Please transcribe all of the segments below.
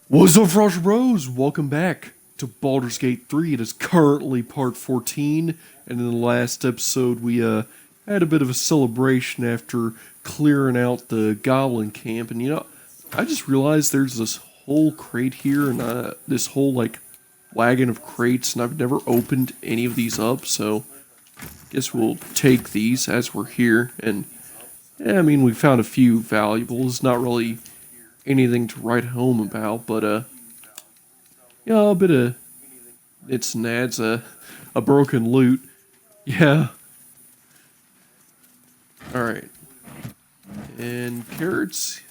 What's up, Frost Bros? Welcome back to Baldur's Gate 3. It is currently part 14, and in the last episode we had a bit of a celebration after clearing out the goblin camp, and I just realized there's this whole crate here, and this whole, wagon of crates, and I've never opened any of these up, so guess we'll take these as we're here, and yeah, I mean, we found a few valuables, not really anything to write home about, but a bit of it's and ads, a broken loot. Yeah. Alright. And carrots,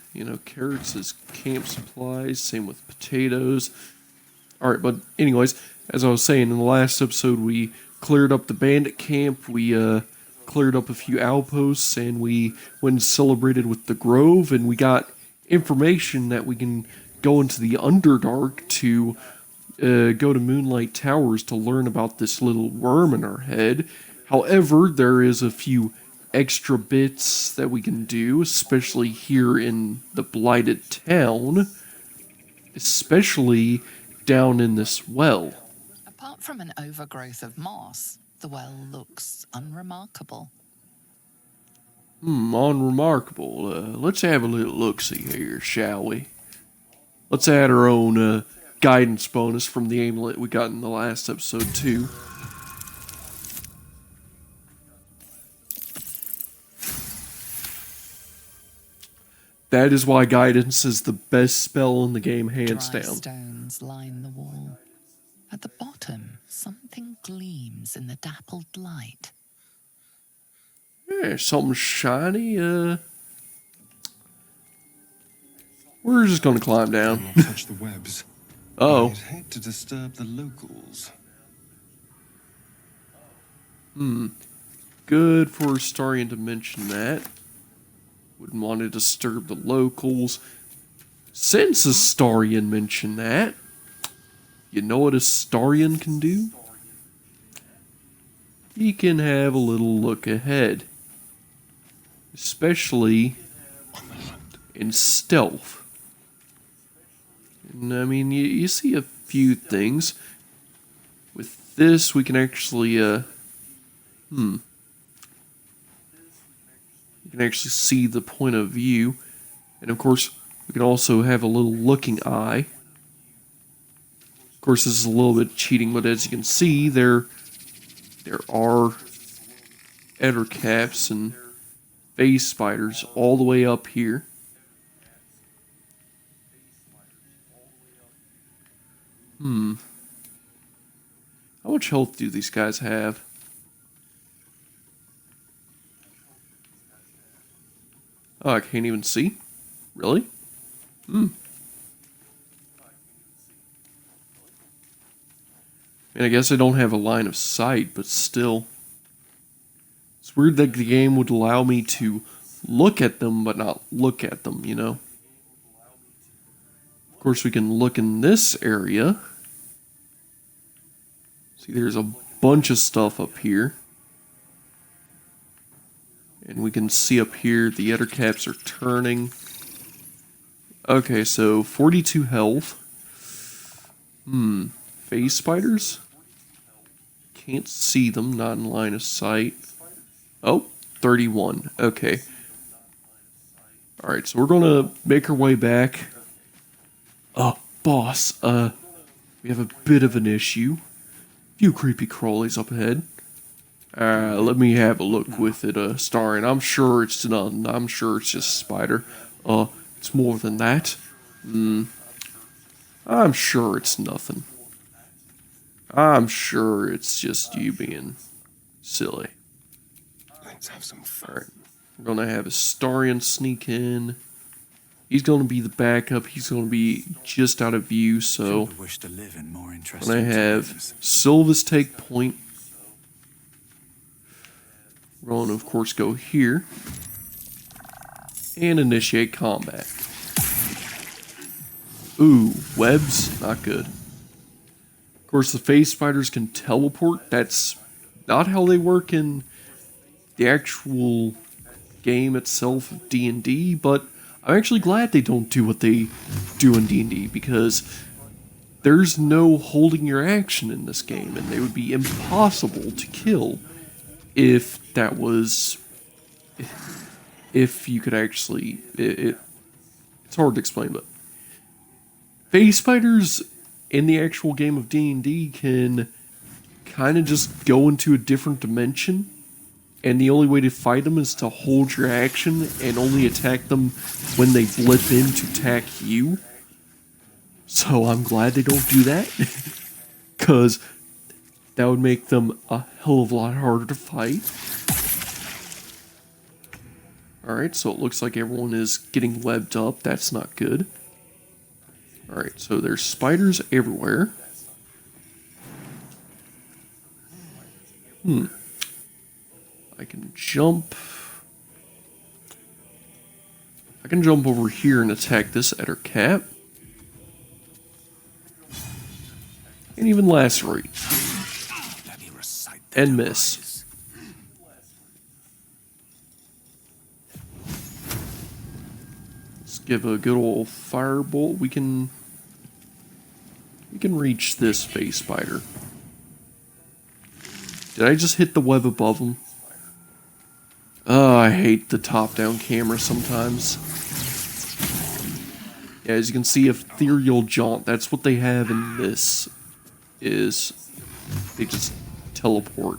carrots is camp supplies, same with potatoes. Alright, but anyways, as I was saying, in the last episode we cleared up the bandit camp, we cleared up a few outposts, and we went and celebrated with the Grove, and we got information that we can go into the Underdark to go to Moonlight Towers to learn about this little worm in our head. However, there is a few extra bits that we can do, especially here in the Blighted Town, especially down in this well. Apart from an overgrowth of moss, the well looks unremarkable. Unremarkable. Let's have a little look-see here, shall we? Let's add our own guidance bonus from the amulet we got in the last episode, too. That is why guidance is the best spell in the game, hands Dry down. stones line the wall. At the bottom, something gleams in the dappled light. Yeah, something shiny, we're just gonna climb down. Do not touch the webs. Oh. I'd hate to disturb the locals. Good for Astarion to mention that. Wouldn't want to disturb the locals. Since Astarion mentioned that, you know what Astarion can do? He can have a little look ahead. Especially in stealth. And I mean, you see a few things. With this, we can actually, we can actually see the point of view. And of course, we can also have a little looking eye. Of course, this is a little bit cheating, but as you can see, there are ettercaps and phase spiders all the way up here. How much health do these guys have? Oh, I can't even see? Really? And I guess I don't have a line of sight, but still. It's weird that the game would allow me to look at them, but not look at them, you know? Of course, we can look in this area. See, there's a bunch of stuff up here. And we can see up here, the ettercaps are turning. Okay, so 42 health. Phase spiders? Can't see them, not in line of sight. Oh, 31. Okay. Alright, so we're gonna make our way back. Oh, boss, we have a bit of an issue. Few creepy crawlies up ahead. Let me have a look with it, Star, and I'm sure it's nothing. I'm sure it's just a spider. It's more than that. I'm sure it's nothing. I'm sure it's just you being silly. Let's have some fun. Alright. We're gonna have Astarion sneak in. He's gonna be the backup. He's gonna be just out of view, so Wish to live in more interesting when I have times. Sylva's take point. We're going to, of course, go here and initiate combat. Ooh, webs, not good. Of course, the phase spiders can teleport. That's not how they work in the actual game itself of D&D, but I'm actually glad they don't do what they do in D&D, because there's no holding your action in this game, and they would be impossible to kill if that was... if you could actually... it's hard to explain, but... phase spiders in the actual game of D&D can kind of just go into a different dimension, and the only way to fight them is to hold your action and only attack them when they blip in to attack you. So I'm glad they don't do that, because that would make them a hell of a lot harder to fight. Alright, so it looks like everyone is getting webbed up. That's not good. Alright, so there's spiders everywhere. I can jump. I can jump over here and attack this Eder Cap. And even lacerate. Let me recite the And miss. Let's give a good old firebolt. We can reach this phase spider. Did I just hit the web above him? Oh, I hate the top-down camera sometimes. Yeah, as you can see, ethereal jaunt. That's what they have in this. Is they just teleport.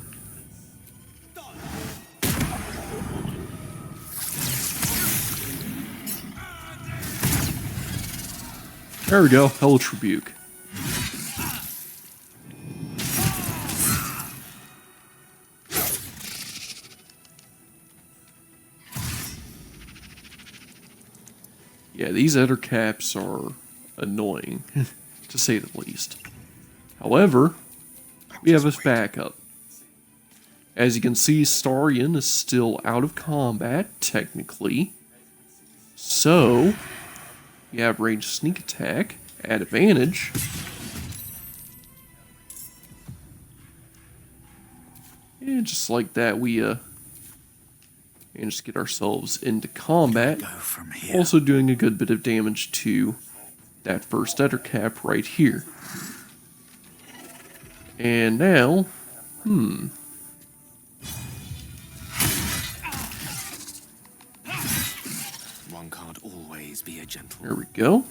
There we go, Hellish Rebuke. Yeah, these Eder Caps are annoying, to say the least. However, we have a backup. As you can see, Starion is still out of combat, technically. So, you have ranged sneak attack at advantage. And just like that, we managed to get ourselves into combat. Go from here. Also doing a good bit of damage to that first Eder Cap right here. And now, One can't always be a gentle. there we go.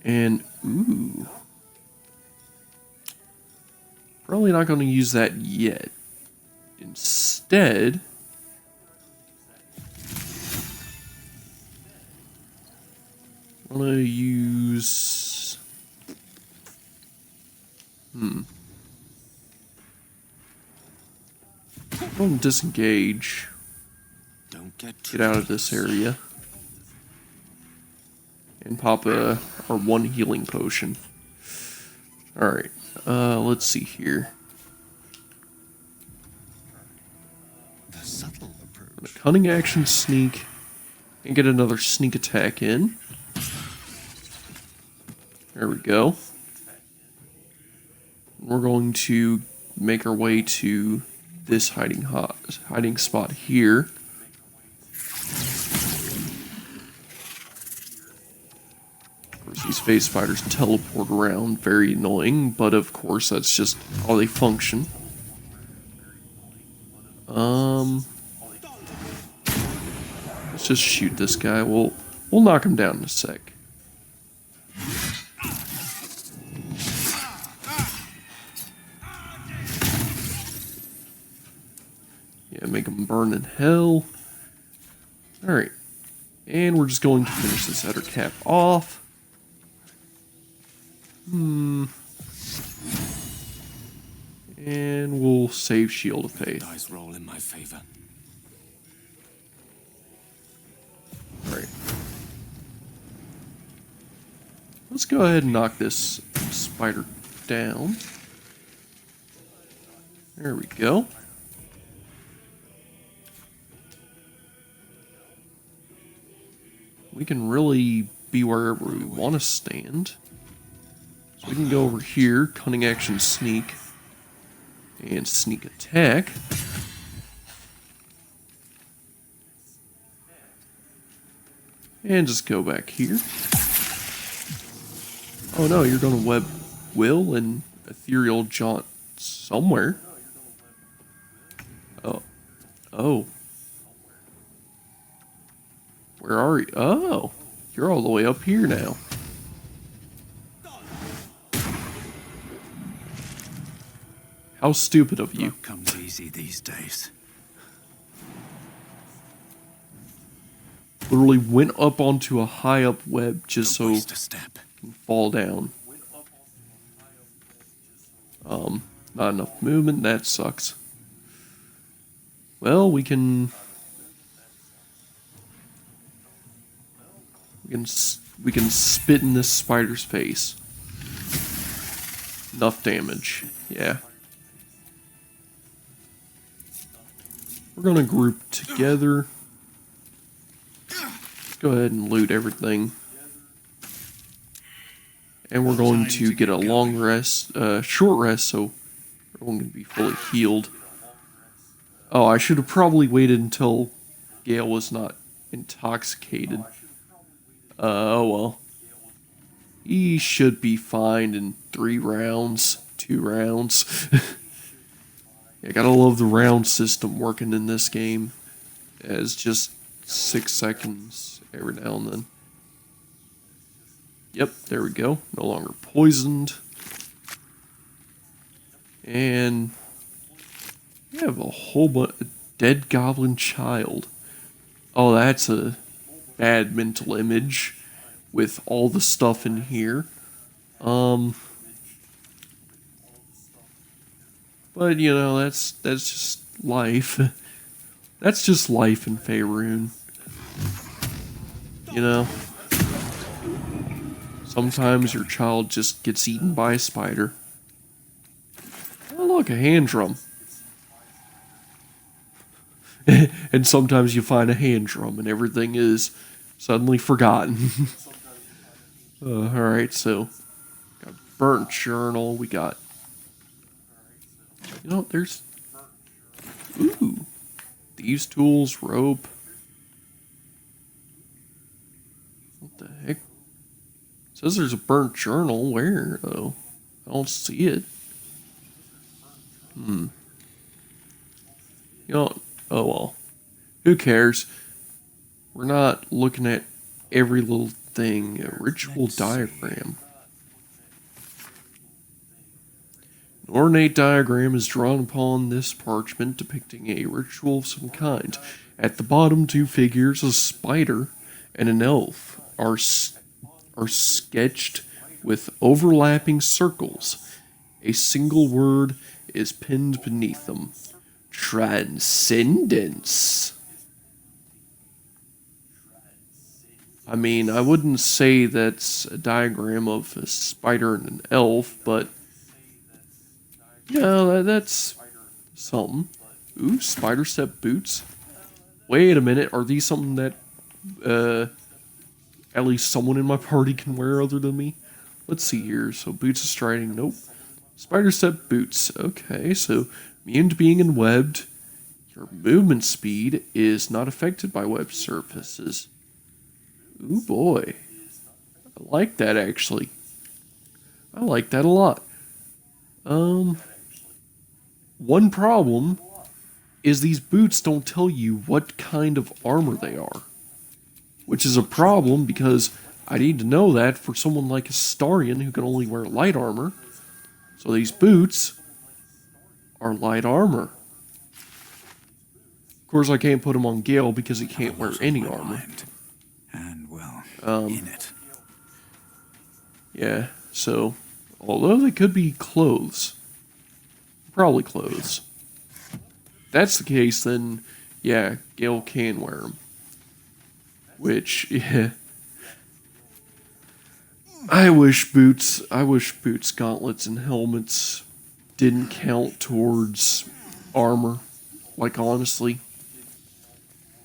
And, ooh. Probably not going to use that yet. Instead, I'm going to use... I'm going to disengage. Don't get Get out of this area. And pop our one healing potion. Alright, let's see here. The subtle approach. Cunning action sneak. And get another sneak attack in. There we go. We're going to make our way to this hiding spot here. Of course, these phase spiders teleport around, very annoying, but of course that's just how they function. Let's just shoot this guy. We'll knock him down in a sec. Yeah, make him burn in hell. Alright. And we're just going to finish this Eder Cap off. And we'll save Shield of Faith. Dice roll in my favor. Alright. Let's go ahead and knock this spider down. There we go. We can really be wherever we want to stand. So we can go over here, cunning action sneak, and sneak attack. And just go back here. Oh no, you're gonna web Will and Ethereal Jaunt somewhere. Oh. Oh. Where are you? Oh. You're all the way up here now. How stupid of you. Luck comes easy these days. Literally went up onto a high up web just Don't so waste a step. can fall down. Not enough movement, that sucks. Well, we can spit in this spider's face. Enough damage. Yeah. We're gonna group together. Let's go ahead and loot everything. And we're going to get a long rest, short rest, so everyone can be fully healed. Oh, I should have probably waited until Gale was not intoxicated. Oh well. He should be fine in 3 rounds, 2 rounds. Yeah, gotta love the round system working in this game. It's just 6 seconds every now and then. Yep, there we go. No longer poisoned. And we have a whole bunch of dead goblin child. Oh, that's a bad mental image with all the stuff in here. But you know, that's just life. That's just life in Faerun. You know? Sometimes your child just gets eaten by a spider. Oh look, a hand drum. And sometimes you find a hand drum and everything is suddenly forgotten. Alright, so got burnt journal, we got, you know, there's, ooh, thieves tools, rope. What the heck? It says there's a burnt journal. Where though? I don't see it. You know, oh well. Who cares? We're not looking at every little thing. A ritual diagram. An ornate diagram is drawn upon this parchment depicting a ritual of some kind. At the bottom, 2 figures, a spider and an elf, are sketched with overlapping circles. A single word is pinned beneath them. Transcendence. I mean, I wouldn't say that's a diagram of a spider and an elf, but yeah, that's something. Ooh, spider step boots. Wait a minute, are these something that at least someone in my party can wear other than me? Let's see here. So boots of striding, nope. Spider step boots. Okay, so immune to being enwebbed. Your movement speed is not affected by webbed surfaces. Ooh boy. I like that actually. I like that a lot. One problem is these boots don't tell you what kind of armor they are. Which is a problem because I need to know that for someone like Astarion who can only wear light armor. So these boots are light armor. Of course I can't put them on Gale because he can't wear any armor. And well, in it. Yeah, so although they could be clothes. Probably clothes. If that's the case, then yeah, Gale can wear them. Which, yeah. I wish boots, gauntlets, and helmets didn't count towards armor. Like, honestly.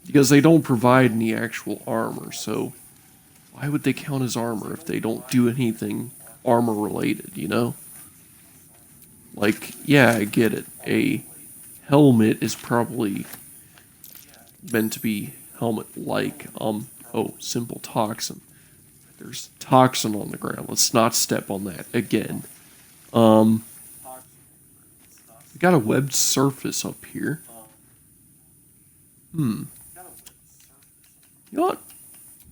Because they don't provide any actual armor, so why would they count as armor if they don't do anything armor related, you know? Like, yeah, I get it. A helmet is probably meant to be helmet-like. Oh, simple toxin. There's toxin on the ground. Let's not step on that again. We got a webbed surface up here. You know what?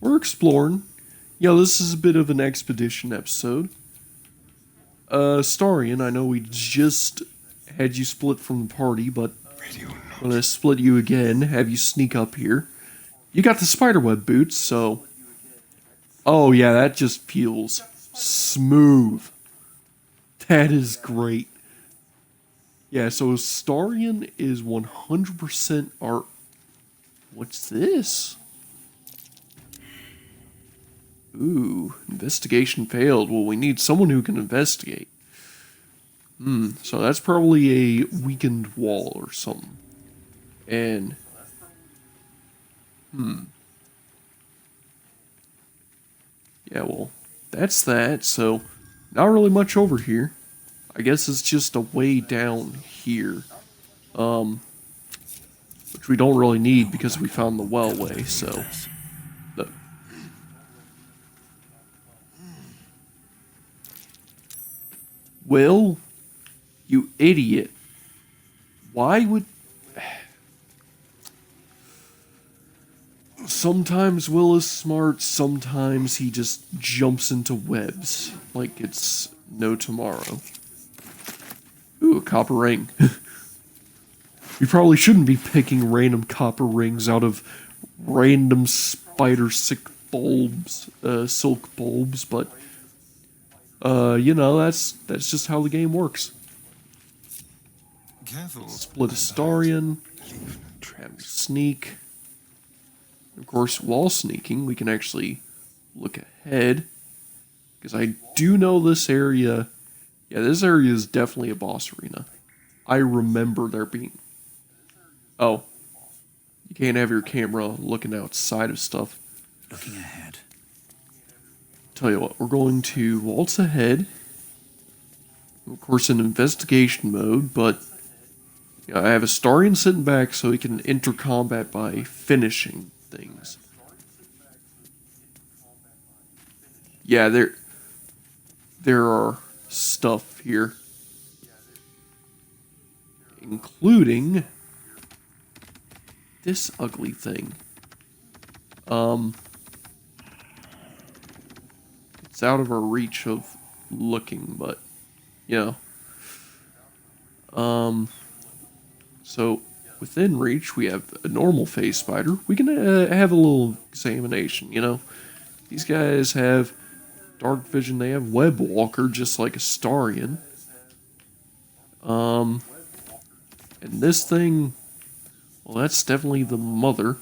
We're exploring. Yeah, this is a bit of an expedition episode. Starian, I know we just had you split from the party, but I'm gonna split you again, have you sneak up here. You got the spiderweb boots, so... Oh yeah, that just feels smooth. That is great. Yeah, so Starian is 100% our... What's this? Ooh, investigation failed. Well, we need someone who can investigate. So that's probably a weakened wall or something. And... Yeah, well, that's that, so not really much over here. I guess it's just a way down here. Which we don't really need because we found the well way, so... Will, you idiot. Why would... Sometimes Will is smart, sometimes he just jumps into webs like it's no tomorrow. Ooh, a copper ring. You probably shouldn't be picking random copper rings out of random silk bulbs, but you know, that's just how the game works. Careful. Split a Starian, have sneak. Of course, while sneaking, we can actually look ahead. Because I do know this area... Yeah, this area is definitely a boss arena. I remember there being... Oh. You can't have your camera looking outside of stuff. Looking ahead. Tell you what, we're going to waltz ahead. Of course, in investigation mode, but... Yeah, I have a Starian sitting back so he can enter combat by finishing things. Yeah, there are stuff here, including this ugly thing. It's out of our reach of looking, but you know. So within reach, we have a normal phase spider. We can have a little examination, you know. These guys have dark vision. They have web walker, just like a Starian. And this thing, well, that's definitely the mother.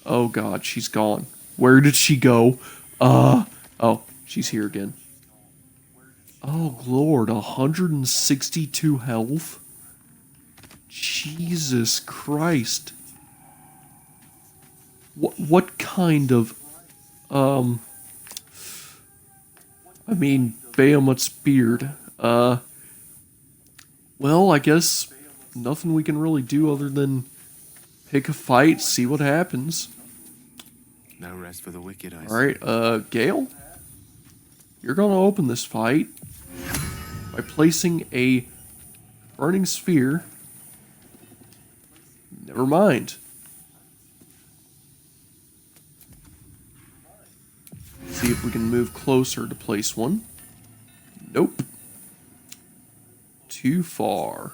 Oh god, she's gone. Where did she go? Oh, she's here again. Oh, Lord, 162 health? Jesus Christ. What kind of, I mean, Bahamut's beard. Well, I guess nothing we can really do other than pick a fight, see what happens. No rest for the wicked, I see. Alright, Gale? You're gonna open this fight by placing a burning sphere. Never mind. See if we can move closer to place one. Nope. Too far.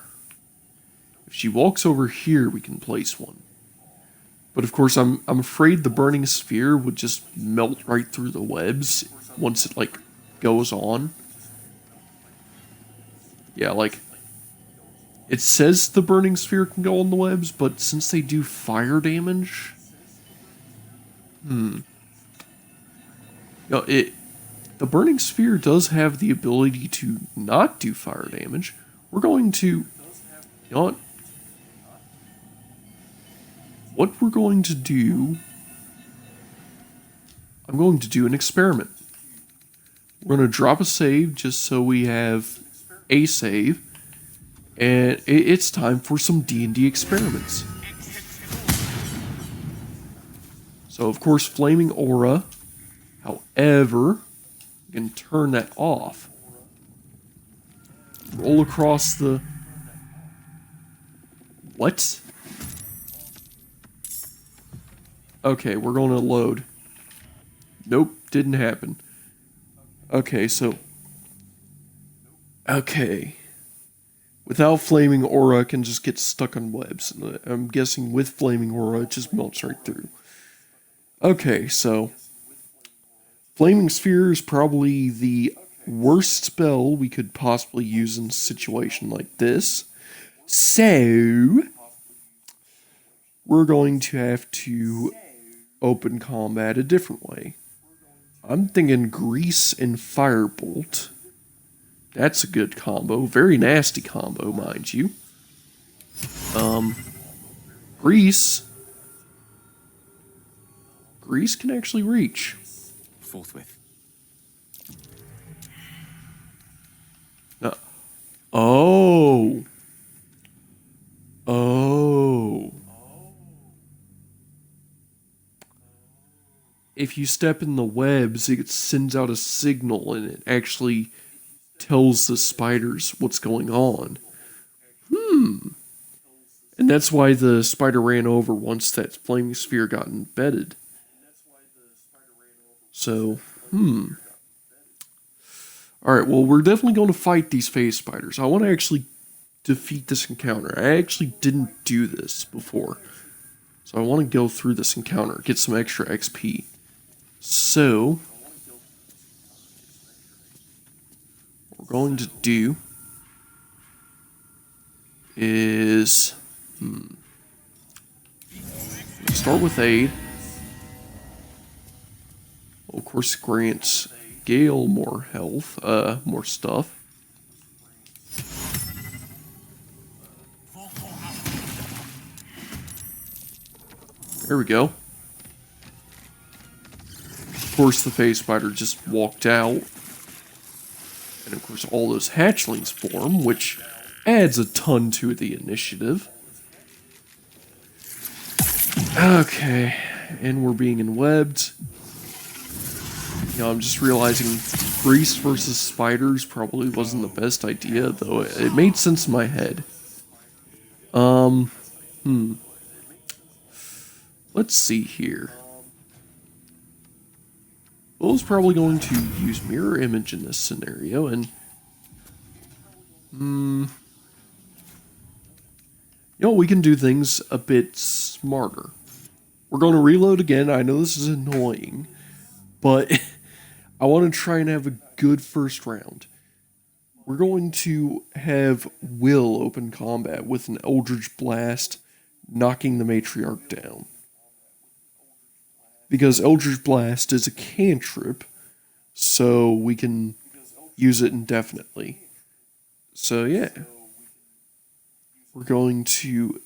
If she walks over here, we can place one. But of course, I'm afraid the burning sphere would just melt right through the webs once it, like, goes on. Yeah, like, it says the burning sphere can go on the webs, but since they do fire damage... No, the burning sphere does have the ability to not do fire damage. We're going to... You know what? What we're going to do... I'm going to do an experiment. We're going to drop a save just so we have a save. and it's time for some D&D experiments. So, of course, flaming aura. However, you can turn that off. Roll across the... What? Okay, we're going to load. Nope, didn't happen. Okay, so... Okay. Without flaming aura, it can just get stuck on webs. I'm guessing with flaming aura, it just melts right through. Okay, so... Flaming Sphere is probably the worst spell we could possibly use in a situation like this. So, we're going to have to open combat a different way. I'm thinking Grease and Firebolt. That's a good combo. Very nasty combo, mind you. Grease can actually reach. Forthwith. No. Oh. Oh. If you step in the webs, it sends out a signal and it actually tells the spiders what's going on. And that's why the spider ran over once that flaming sphere got embedded. So, Alright, well, we're definitely going to fight these phase spiders. I want to actually defeat this encounter. I actually didn't do this before. So I want to go through this encounter, get some extra XP. So, what we're going to do is... start with aid. Well, of course, grants Gale more health, more stuff. There we go. Of course, the phase spider just walked out. And of course, all those hatchlings form, which adds a ton to the initiative. Okay, and we're being enwebbed. You know, I'm just realizing Grease versus spiders probably wasn't the best idea, though it made sense in my head. Let's see here. Will's probably going to use mirror image in this scenario, and you know, we can do things a bit smarter. We're going to reload again. I know this is annoying, but I want to try and have a good first round. We're going to have Will open combat with an Eldritch Blast, knocking the Matriarch down. Because Eldritch Blast is a cantrip, so we can use it indefinitely. So yeah, we're going to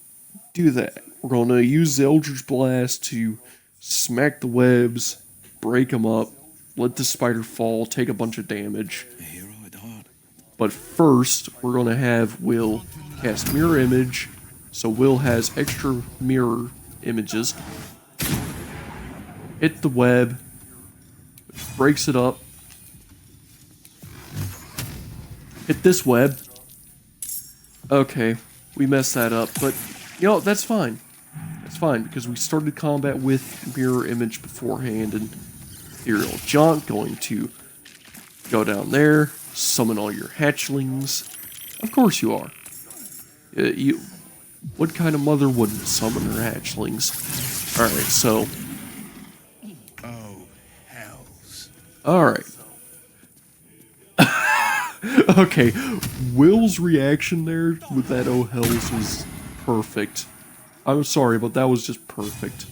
do that. We're going to use the Eldritch Blast to smack the webs, break them up, let the spider fall, take a bunch of damage. But first, we're going to have Will cast Mirror Image, so Will has extra mirror images. Hit the web, which breaks it up. Hit this web. Okay, we messed that up, but you know, that's fine. That's fine, because we started combat with mirror image beforehand, and Ethereal Jaunt going to go down there, summon all your hatchlings. Of course you are. What kind of mother wouldn't summon her hatchlings? Alright, so... Oh, hells. Alright. Okay, Will's reaction there with that oh hells was perfect. I'm sorry, but that was just perfect.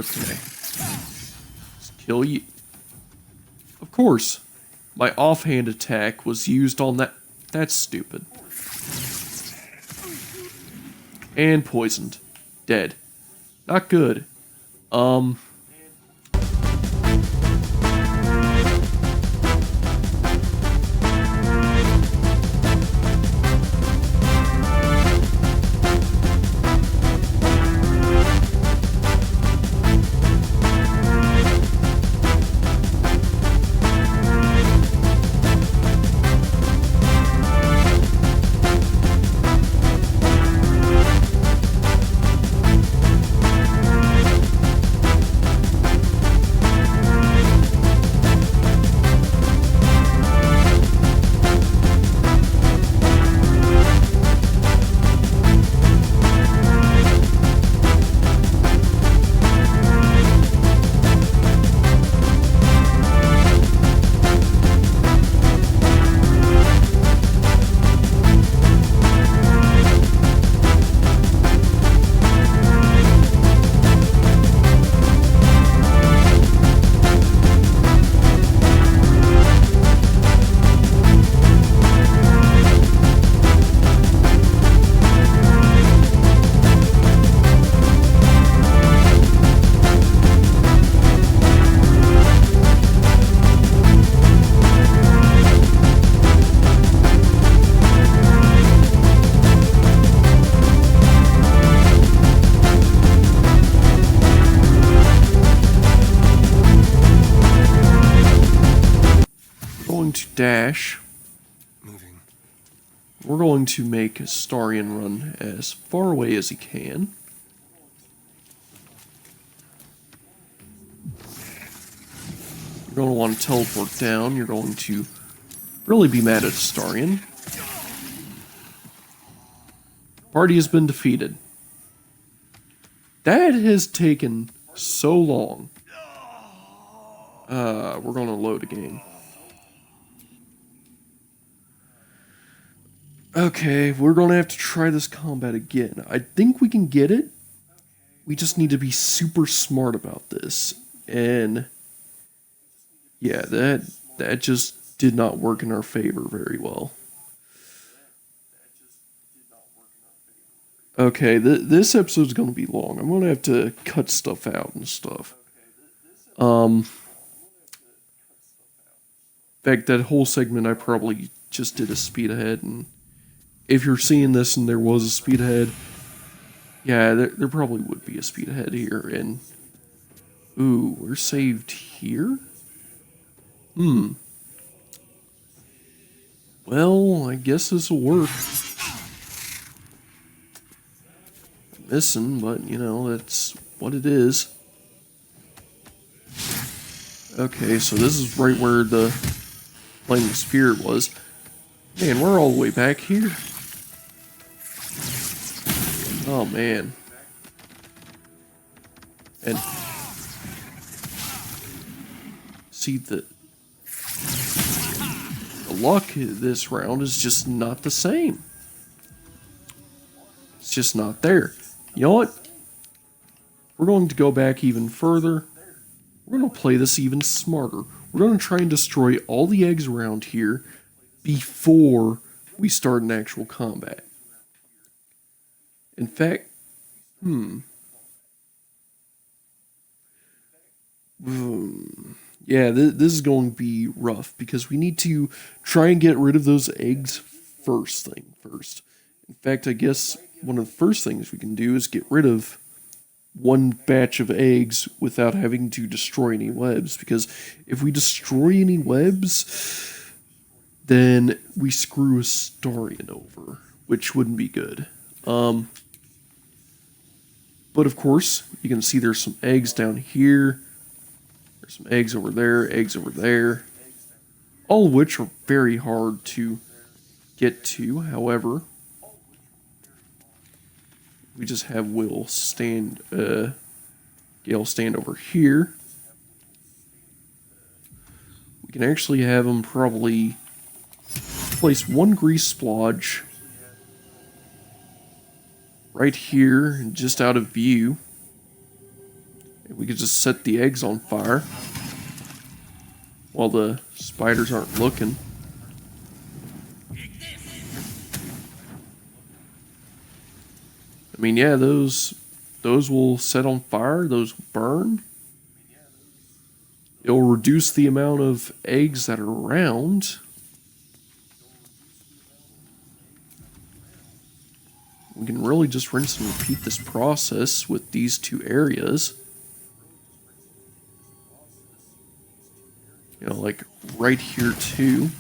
Okay. Let's kill you. Of course. My offhand attack was used on that. That's stupid. And poisoned. Dead. Not good. To dash. Moving. We're going to make Astarion run as far away as he can. You're going to want to teleport down. You're going to really be mad at Astarion. Party has been defeated. That has taken so long. We're going to load a game. Okay, we're going to have to try this combat again. I think we can get it. We just need to be super smart about this. And yeah, that just did not work in our favor very well. Okay, this episode's going to be long. I'm going to have to cut stuff out and stuff. In fact, that whole segment I probably just did a speed ahead, and if you're seeing this and there was a speed ahead, yeah, there probably would be a speed ahead here. And ooh, we're saved here? Well, I guess this will work. Missing, but you know, that's what it is. Okay, so this is right where the Flaming Spirit was. Man, we're all the way back here. Oh, man. And see, the luck this round is just not the same. It's just not there. You know what? We're going to go back even further. We're going to play this even smarter. We're going to try and destroy all the eggs around here before we start an actual combat. In fact, yeah, this is going to be rough because we need to try and get rid of those eggs first. In fact, I guess one of the first things we can do is get rid of one batch of eggs without having to destroy any webs, because if we destroy any webs, then we screw Astarion over, which wouldn't be good. But of course, you can see there's some eggs down here. There's some eggs over there, all of which are very hard to get to. However, we just have Gale stand over here. We can actually have him probably place one grease splodge right here, just out of view. We could just set the eggs on fire while the spiders aren't looking. I mean, yeah, those will set on fire, those burn. It'll reduce the amount of eggs that are around. We can really just rinse and repeat this process with these two areas. You know, like right here too.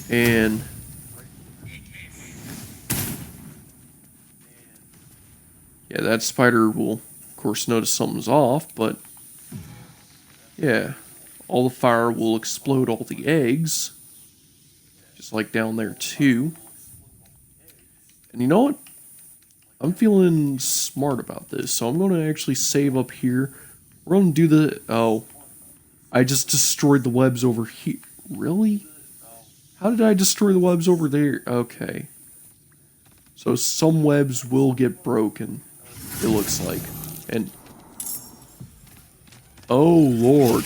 And yeah, that spider will, of course, notice something's off, but yeah, all the fire will explode all the eggs, just like down there too. And you know what? I'm feeling smart about this, so I'm going to actually save up here. We're going to do the... Oh, I just destroyed the webs over here. Really? How did I destroy the webs over there? Okay. So some webs will get broken, it looks like. And... Oh, Lord.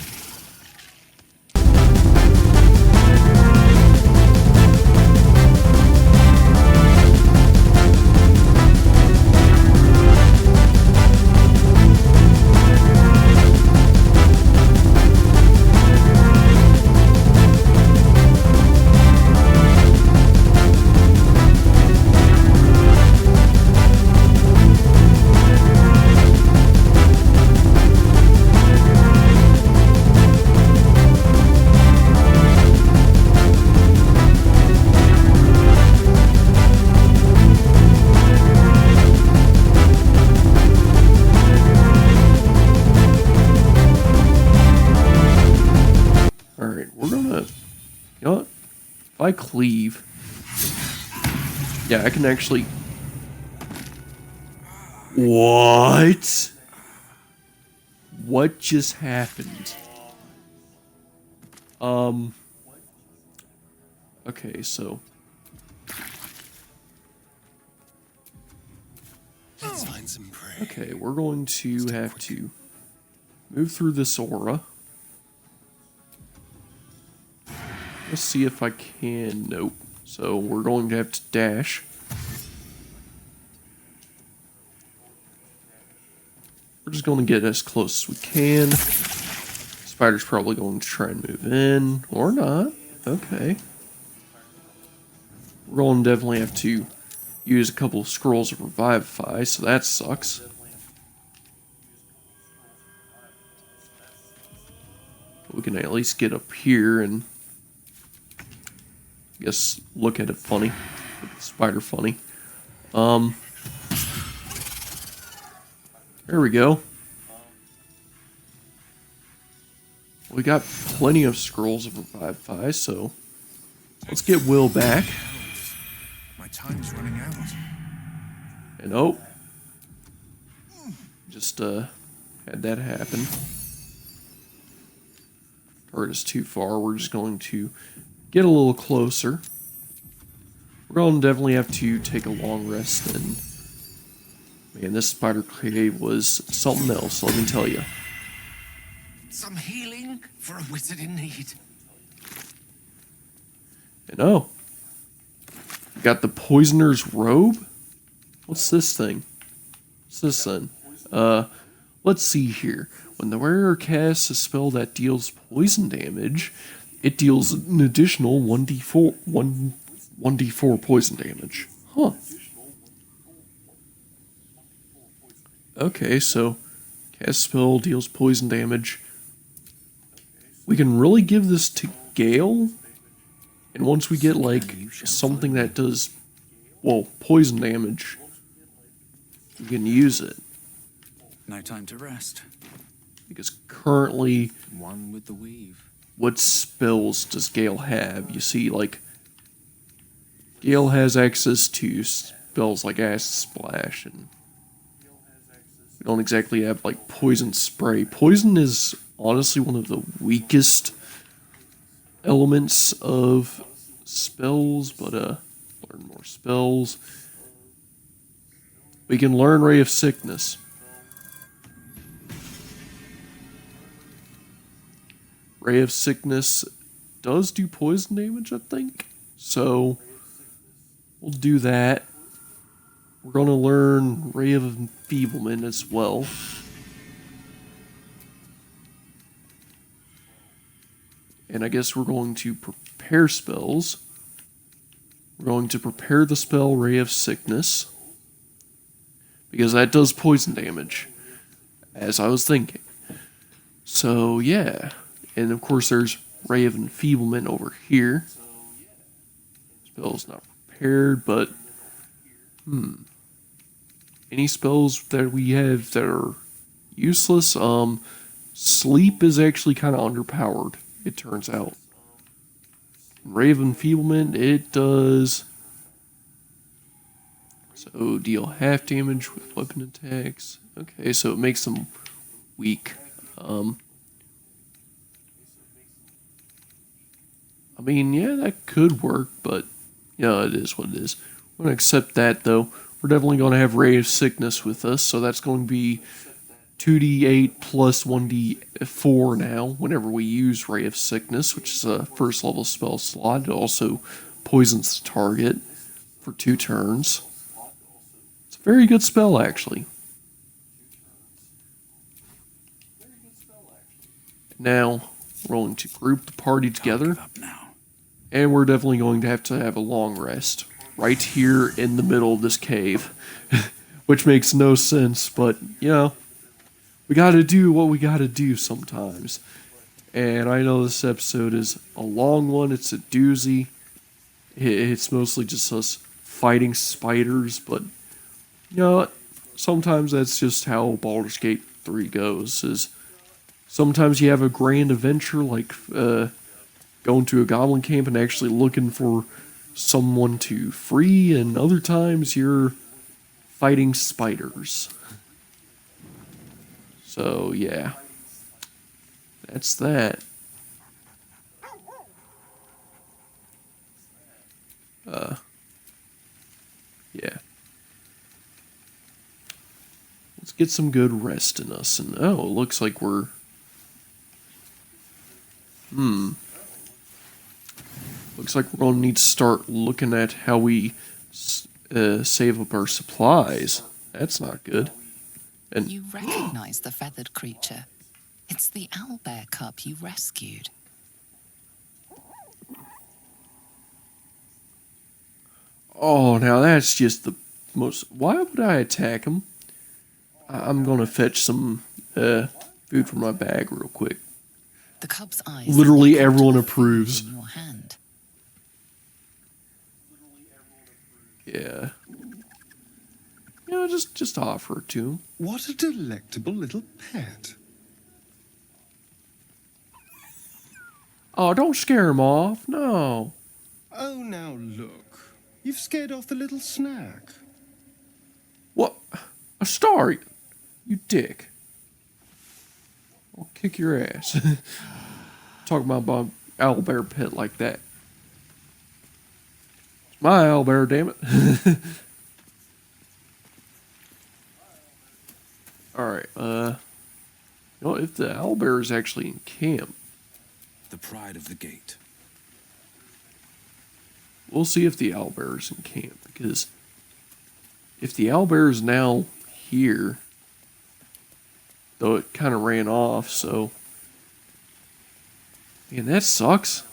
If I cleave, yeah, I can actually... What? What just happened? Okay, so... Let's find some prey. Okay, we're going to have to move through this aura. Let's see if I can. Nope. So we're going to have to dash. We're just going to get as close as we can. Spider's probably going to try and move in. Or not. Okay. We're going to definitely have to use a couple of scrolls of Revivify, so that sucks. We can at least get up here and... I guess look at it funny. Look at the spider funny. There we go. We got plenty of scrolls of Revivify, so let's get Will back. My time's running out. And oh, just had that happen. Target is too far. We're just going to get a little closer. We're going to definitely have to take a long rest, and man, this spider cave was something else, let me tell you. Some healing for a wizard in need. And oh, we got the Poisoner's Robe? What's this thing? What's this then? Let's see here. When the wearer casts a spell that deals poison damage, it deals an additional 1d4 poison damage. Huh. Okay, so cast spell deals poison damage. We can really give this to Gale. And once we get like something that does, well, poison damage, we can use it. No time to rest. Because currently, One with the weave. what spells does Gale have? You see, like, Gale has access to spells like Acid Splash, and we don't exactly have, like, Poison Spray. Poison is honestly one of the weakest elements of spells, but, learn more spells. We can learn Ray of Sickness. Ray of Sickness does do poison damage, I think. So we'll do that. We're going to learn Ray of Enfeeblement as well. And I guess we're going to prepare spells. We're going to prepare the spell Ray of Sickness, because that does poison damage, as I was thinking. So, yeah. And of course, there's Ray of Enfeeblement over here. Spell's not prepared, but... Any spells that we have that are useless? Sleep is actually kind of underpowered, it turns out. Ray of Enfeeblement, it does... So, deal half damage with weapon attacks. Okay, so it makes them weak. I mean, yeah, that could work, but, yeah, it is what it is. We're going to accept that, though. We're definitely going to have Ray of Sickness with us, so that's going to be 2d8 plus 1d4 now, whenever we use Ray of Sickness, which is a first level spell slot. It also poisons the target for 2 turns. It's a very good spell, actually. Now, we're going to group the party together, and we're definitely going to have a long rest right here in the middle of this cave, which makes no sense, but, you know, we gotta do what we gotta do sometimes. And I know this episode is a long one, it's a doozy. It's mostly just us fighting spiders, but, you know, sometimes that's just how Baldur's Gate 3 goes, is sometimes you have a grand adventure, like going to a goblin camp and actually looking for someone to free, and other times you're fighting spiders. So, yeah. That's that. Yeah. Let's get some good rest in us, and oh, it looks like we're... Looks like we're going to need to start looking at how we save up our supplies. That's not good. And You recognize the feathered creature. It's the owlbear cub you rescued. oh, now that's just the most... Why would I attack him? I'm going to fetch some food from my bag real quick. The cub's eyes. Literally look into everyone the food approves. in your hand. Yeah. You know, just offer it to him. What a delectable little pet. Oh, don't scare him off. No. Oh, now look. You've scared off the little snack. What? A star? You dick. I'll kick your ass. Talk about owlbear pet like that. It's my owlbear, damn it. Alright, you know, if the owlbear is actually in camp, The pride of the gate. we'll see if the owlbear is in camp, because if the owlbear is now here, though it kind of ran off, so... Man, that sucks.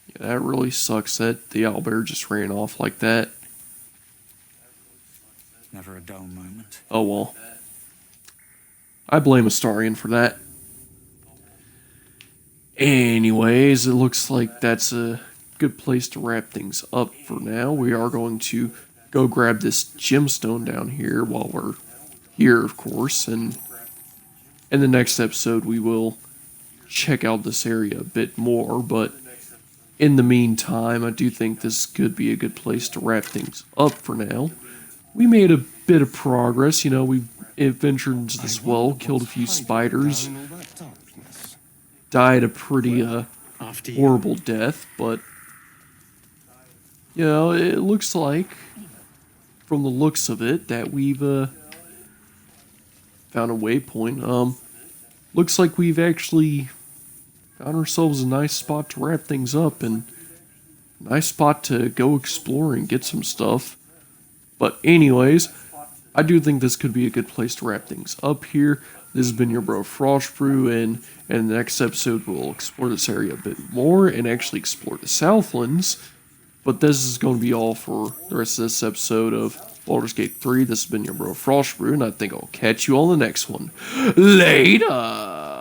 Yeah, that really sucks that the owlbear just ran off like that. Never a dull moment. Oh well. I blame Astarion for that. Anyways, it looks like that's a good place to wrap things up for now. We are going to go grab this gemstone down here while we're here, of course, and in the next episode we will check out this area a bit more, but in the meantime, I do think this could be a good place to wrap things up for now. We made a bit of progress, you know, we adventured into this well, killed a few spiders, died a pretty horrible death, but, you know, it looks like, from the looks of it, that we've found a waypoint. Looks like we've actually found ourselves a nice spot to wrap things up and a nice spot to go explore and get some stuff. But anyways, I do think this could be a good place to wrap things up here. This has been your bro Frostbrew, and in the next episode we'll explore this area a bit more and actually explore the Southlands. But this is going to be all for the rest of this episode of Baldur's Gate 3. This has been your bro Frostbrew, and I think I'll catch you on the next one. Later!